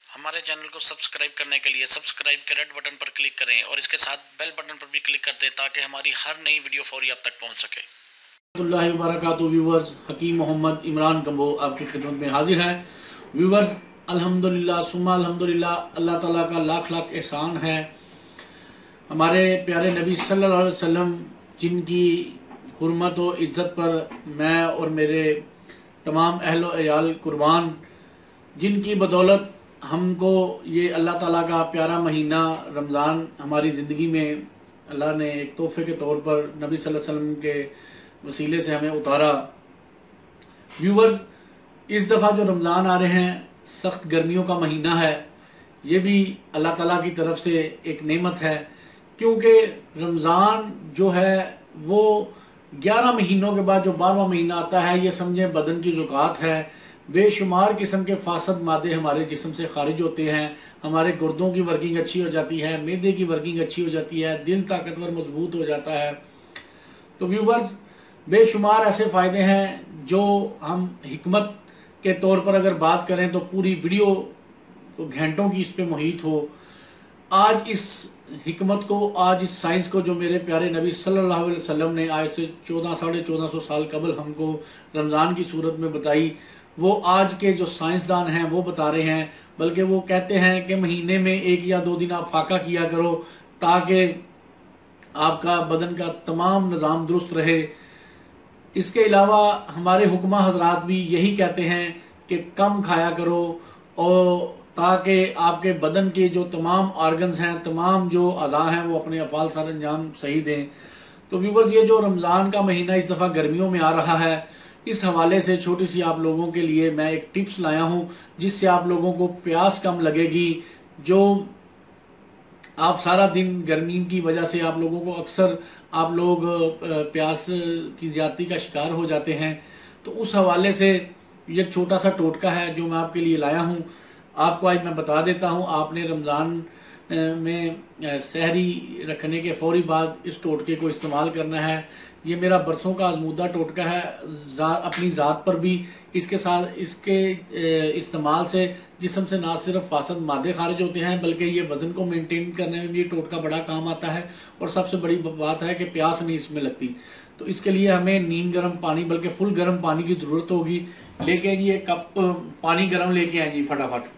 हमारे चैनल को सब्सक्राइब करने के लिए सब्सक्राइब के रेड बटन पर क्लिक करें और इसके साथ बेल बटन पर भी क्लिक कर दें ताकि हमारी हर नई वीडियो फौरी आप तक पहुंच सके। व्यूवर्स, हकीम मोहम्मद इमरान कम्बो आपकी खिदमत में हाजिर हैं। व्यूवर्स, अल्हम्दुलिल्लाह सुम्मा अल्हम्दुलिल्लाह, अल्लाह ताला का लाख लाख एहसान है। हमारे प्यारे नबी सल्लल्लाहु अलैहि वसल्लम जिनकी हुर्मत व इज़्ज़त पर मैं और मेरे तमाम अहलो अयाल कुर्बान, जिनकी बदौलत हमको ये अल्लाह ताला का प्यारा महीना रमज़ान हमारी ज़िंदगी में अल्लाह ने एक तोहफे के तौर पर नबी सल्लल्लाहु अलैहि वसल्लम के वसीले से हमें उतारा। व्यूवर्स, इस दफ़ा जो रमज़ान आ रहे हैं, सख्त गर्मियों का महीना है, ये भी अल्लाह ताला की तरफ से एक नेमत है, क्योंकि रमज़ान जो है वो 11 महीनों के बाद जो 12वां महीना आता है, ये समझें बदन की ज़ुकात है। बेशुमार किस्म के फासद मादे हमारे जिस्म से खारिज होते हैं, हमारे गुर्दों की वर्किंग अच्छी हो जाती है, मैदे की वर्किंग अच्छी हो जाती है, दिल ताकतवर मजबूत हो जाता है। तो व्यूवर्स, बेशुमार ऐसे फ़ायदे हैं जो हम हिकमत के तौर पर अगर बात करें तो पूरी वीडियो घंटों की इस पे मुहित हो। आज इस हिकमत को, आज इस साइंस को जो मेरे प्यारे नबी सल्लल्लाहु अलैहि वसल्लम ने आज से 1400-1450 साल कबल हमको रमज़ान की सूरत में बताई, वो आज के जो साइंसदान हैं वो बता रहे हैं। बल्कि वो कहते हैं कि महीने में 1 या 2 दिन आप फाका किया करो ताकि आपका बदन का तमाम निज़ाम दुरुस्त रहे। इसके अलावा हमारे हुक्मा हजरात भी यही कहते हैं कि कम खाया करो, और ताकि आपके बदन के जो तमाम आर्गन्स हैं, तमाम जो अज़ा हैं, वो अपने अफ़ाल सर अंजाम सही दें। तो व्यूवर्स, ये जो रमज़ान का महीना इस दफ़ा गर्मियों में आ रहा है, इस हवाले से छोटी सी आप लोगों के लिए मैं एक टिप्स लाया हूँ जिससे आप लोगों को प्यास कम लगेगी। जो आप सारा दिन गर्मी की वजह से आप लोगों को अक्सर आप लोग प्यास की ज्यादती का शिकार हो जाते हैं, तो उस हवाले से ये छोटा सा टोटका है जो मैं आपके लिए लाया हूँ। आपको आज मैं बता देता हूँ, आपने रमज़ान में सहरी रखने के फौरी बाद इस टोटके को इस्तेमाल करना है। ये मेरा बरसों का आजमूदा टोटका है, अपनी ज़ात पर भी। इसके साथ इसके इस्तेमाल से जिस्म से ना सिर्फ फासद मादे खारिज होते हैं, बल्कि ये वज़न को मेंटेन करने में भी ये टोटका बड़ा काम आता है। और सबसे बड़ी बात है कि प्यास नहीं इसमें लगती। तो इसके लिए हमें नीम गर्म पानी, बल्कि फुल गर्म पानी की ज़रूरत होगी। लेकिन ये कप पानी गर्म लेके आए जी फटाफट।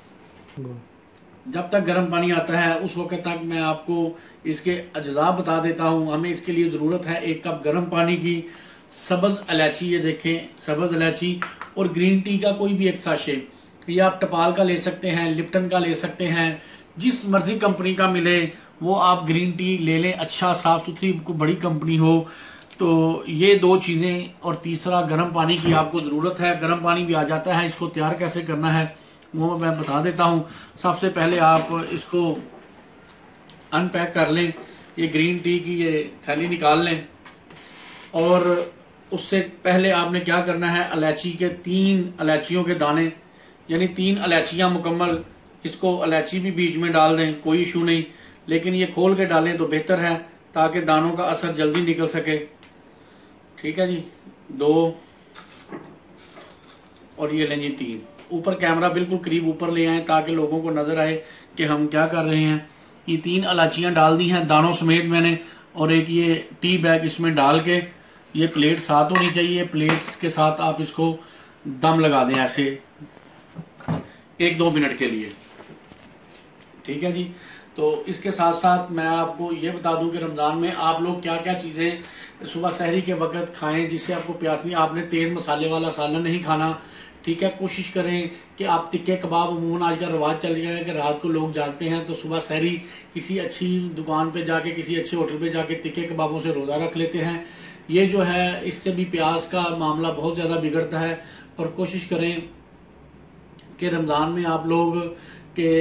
जब तक गर्म पानी आता है उस वक्त तक मैं आपको इसके अज्जा बता देता हूँ। हमें इसके लिए ज़रूरत है 1 कप गर्म पानी की, सब्ज़ इलायची, ये देखें सब्ज़ इलायची, और ग्रीन टी का कोई भी एक साशे, या आप टपाल का ले सकते हैं, लिप्टन का ले सकते हैं, जिस मर्जी कंपनी का मिले वो आप ग्रीन टी ले लें। अच्छा साफ़ सुथरी कोई बड़ी कंपनी हो। तो ये 2 चीज़ें, और तीसरा गर्म पानी की आपको ज़रूरत है। गर्म पानी भी आ जाता है, इसको तैयार कैसे करना है वो मैं बता देता हूँ। सबसे पहले आप इसको अनपैक कर लें, ये ग्रीन टी की ये थैली निकाल लें, और उससे पहले आपने क्या करना है, इलायची के 3 इलायचियों के दाने, यानी 3 इलायचियाँ मुकम्मल, इसको इलायची भी बीच में डाल दें, कोई इशू नहीं, लेकिन ये खोल के डालें तो बेहतर है ताकि दानों का असर जल्दी निकल सके। ठीक है जी, 2, और ये लें जी 3। ऊपर कैमरा बिल्कुल करीब ऊपर ले आए ताकि लोगों को नजर आए कि हम क्या कर रहे हैं। ये 3 इलायचियाँ डाल दी हैं दानों समेत मैंने, और एक ये टी बैग इसमें डाल के, ये प्लेट साथ होनी चाहिए, प्लेट के साथ आप इसको दम लगा दें ऐसे 1-2 मिनट के लिए। ठीक है जी। तो इसके साथ साथ मैं आपको ये बता दूं कि रमज़ान में आप लोग क्या क्या चीज़ें सुबह सहरी के वक्त खाएं जिससे आपको प्यास नहीं। आपने तेज़ मसाले वाला सालन नहीं खाना। ठीक है, कोशिश करें कि आप तिक्के कबाब, अमूमन आज का रिवाज चल गया है कि रात को लोग जागते हैं तो सुबह सहरी किसी अच्छी दुकान पे जाके, किसी अच्छे होटल पे जाके तिक्के कबाबों से रोज़ा रख लेते हैं। ये जो है, इससे भी प्यास का मामला बहुत ज़्यादा बिगड़ता है। और कोशिश करें कि रमज़ान में आप लोग के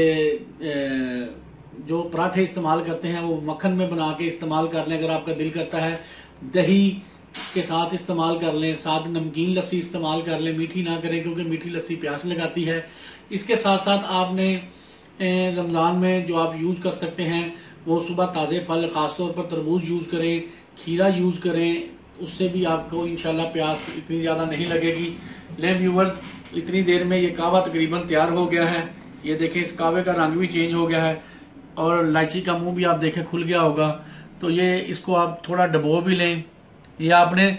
जो पराठे इस्तेमाल करते हैं वो मक्खन में बना के इस्तेमाल कर लें। अगर आपका दिल करता है दही के साथ इस्तेमाल कर लें, साथ नमकीन लस्सी इस्तेमाल कर लें, मीठी ना करें क्योंकि मीठी लस्सी प्यास लगाती है। इसके साथ साथ आपने रमज़ान में जो आप यूज़ कर सकते हैं वो सुबह ताज़े फल, ख़ासतौर पर तरबूज यूज़ करें, खीरा यूज़ करें, उससे भी आपको इंशाल्लाह प्यास इतनी ज़्यादा नहीं लगेगी। ले व्यूवर्स, इतनी देर में ये कहवा तकरीबन तैयार हो गया है। ये देखें इस कावे का रंग भी चेंज हो गया है और इलायची का मुंह भी आप देखें खुल गया होगा। तो ये इसको आप थोड़ा डबो भी लें। ये आपने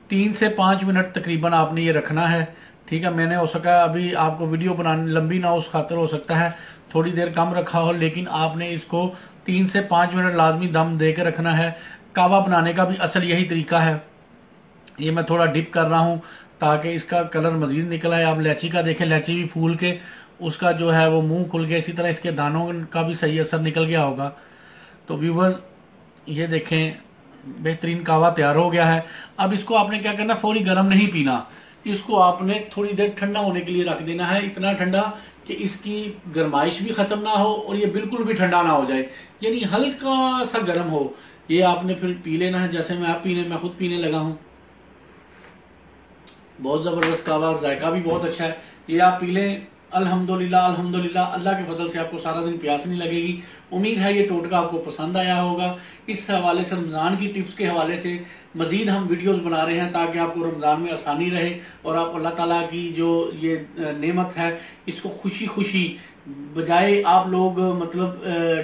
3 से 5 मिनट तकरीबन आपने ये रखना है, ठीक है। मैंने हो सका अभी आपको वीडियो बनाने लंबी ना उस खातर हो सकता है थोड़ी देर कम रखा हो, लेकिन आपने इसको 3 से 5 मिनट लाजमी दम दे के रखना है। कावा बनाने का भी असल यही तरीका है। ये मैं थोड़ा डिप कर रहा हूँ ताकि इसका कलर मजीद निकल आए। आप इलायची का देखें, इलायची भी फूल के उसका जो है वो मुंह खुल गया, इसी तरह इसके दानों का भी सही असर निकल गया होगा। तो व्यूवर्स ये देखें बेहतरीन कावा तैयार हो गया है। अब इसको आपने क्या करना, फौरी गर्म नहीं पीना, इसको आपने थोड़ी देर ठंडा होने के लिए रख देना है। इतना ठंडा कि इसकी गर्माइश भी खत्म ना हो और ये बिल्कुल भी ठंडा ना हो जाए, यानी हल्का सा गर्म हो। ये आपने फिर पी लेना है जैसे मैं खुद पीने लगा हूँ। बहुत ज़बरदस्त कावा, जायका भी बहुत अच्छा है। ये आप पी लें, अल्हम्दुलिल्लाह अल्हम्दुलिल्लाह, अल्लाह के फजल से आपको सारा दिन प्यास नहीं लगेगी। उम्मीद है ये टोटका आपको पसंद आया होगा। इस हवाले से रमज़ान की टिप्स के हवाले से मज़ीद हम वीडियोस बना रहे हैं ताकि आपको रमज़ान में आसानी रहे और आप अल्लाह ताला की जो ये नेमत है इसको खुशी खुशी, बजाय आप लोग मतलब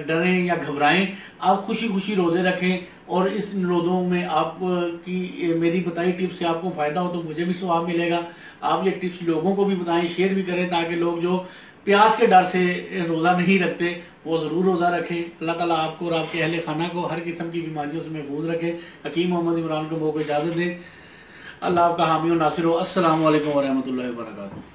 डरें या घबराएं, आप खुशी खुशी रोज़े रखें और इस रोज़ों में आप की मेरी बताई टिप्स से आपको फ़ायदा हो तो मुझे भी स्वाब मिलेगा। आप ये टिप्स लोगों को भी बताएं, शेयर भी करें ताकि लोग जो प्यास के डर से रोज़ा नहीं रखते वो ज़रूर रोज़ा रखें। अल्लाह ताला आपको और आपके अहले खाना को हर किस्म की बीमारियों से महफूज रखे। हकीम मोहम्मद इमरान को इजाज़त दें। अल्लाह आपका हामी और नासिर हो। अस्सलामु अलैकुम व रहमतुल्लाहि व बरकातुहू।